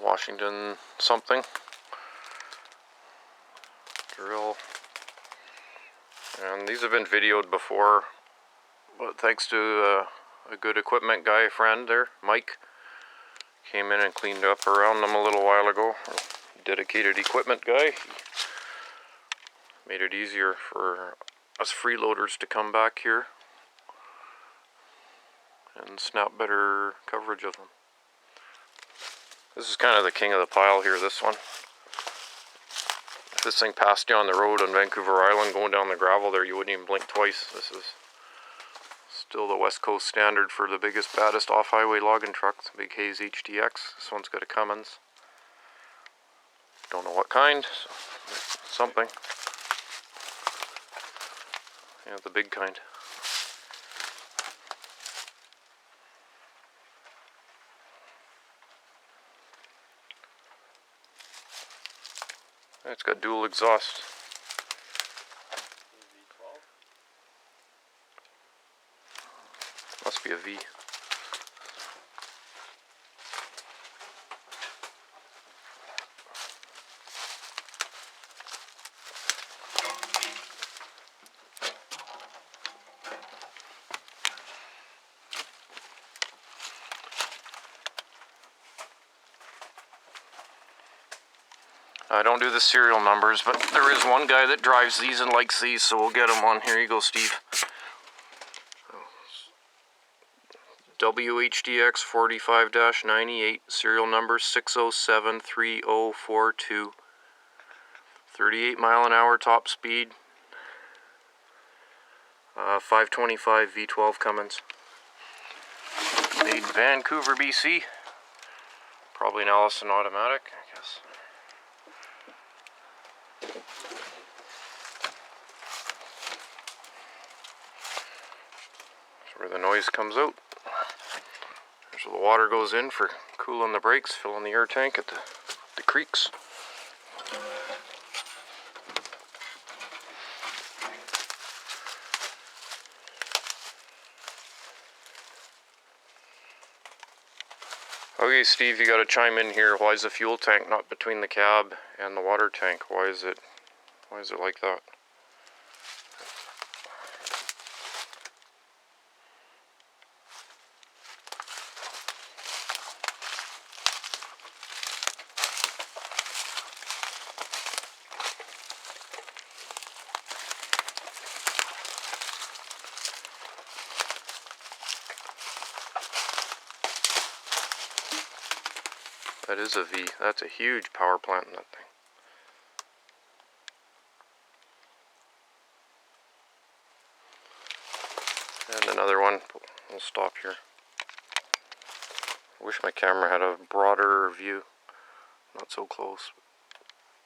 Washington something drill. And these have been videoed before, but thanks to a good equipment guy friend there, Mike, came in and cleaned up around them a little while ago. Dedicated equipment guy. He made it easier for us freeloaders to come back here and snap better coverage of them. This is kind of the king of the pile here, this one. If this thing passed you on the road on Vancouver Island going down the gravel there, you wouldn't even blink twice. This is still the West Coast standard for the biggest, baddest off-highway logging trucks, Big Hayes HDX. This one's got a Cummins. Don't know what kind, something. Yeah, the big kind. It's got dual exhaust. Must be a V. I don't do the serial numbers, but there is one guy that drives these and likes these, so we'll get him on. Here you go, Steve. WHDX 45-98, serial number 6073042. 38 mile an hour top speed. 525 V12 Cummins. Made in Vancouver, BC. Probably an Allison automatic, I guess. That's where the noise comes out. There's where the water goes in for cooling the brakes, filling the air tank at the creeks. Okay, Steve, you got to chime in here. Why is the fuel tank not between the cab and the water tank? Why is it like that? That is a V. That's a huge power plant in that thing. And another one. We'll stop here. I wish my camera had a broader view. Not so close.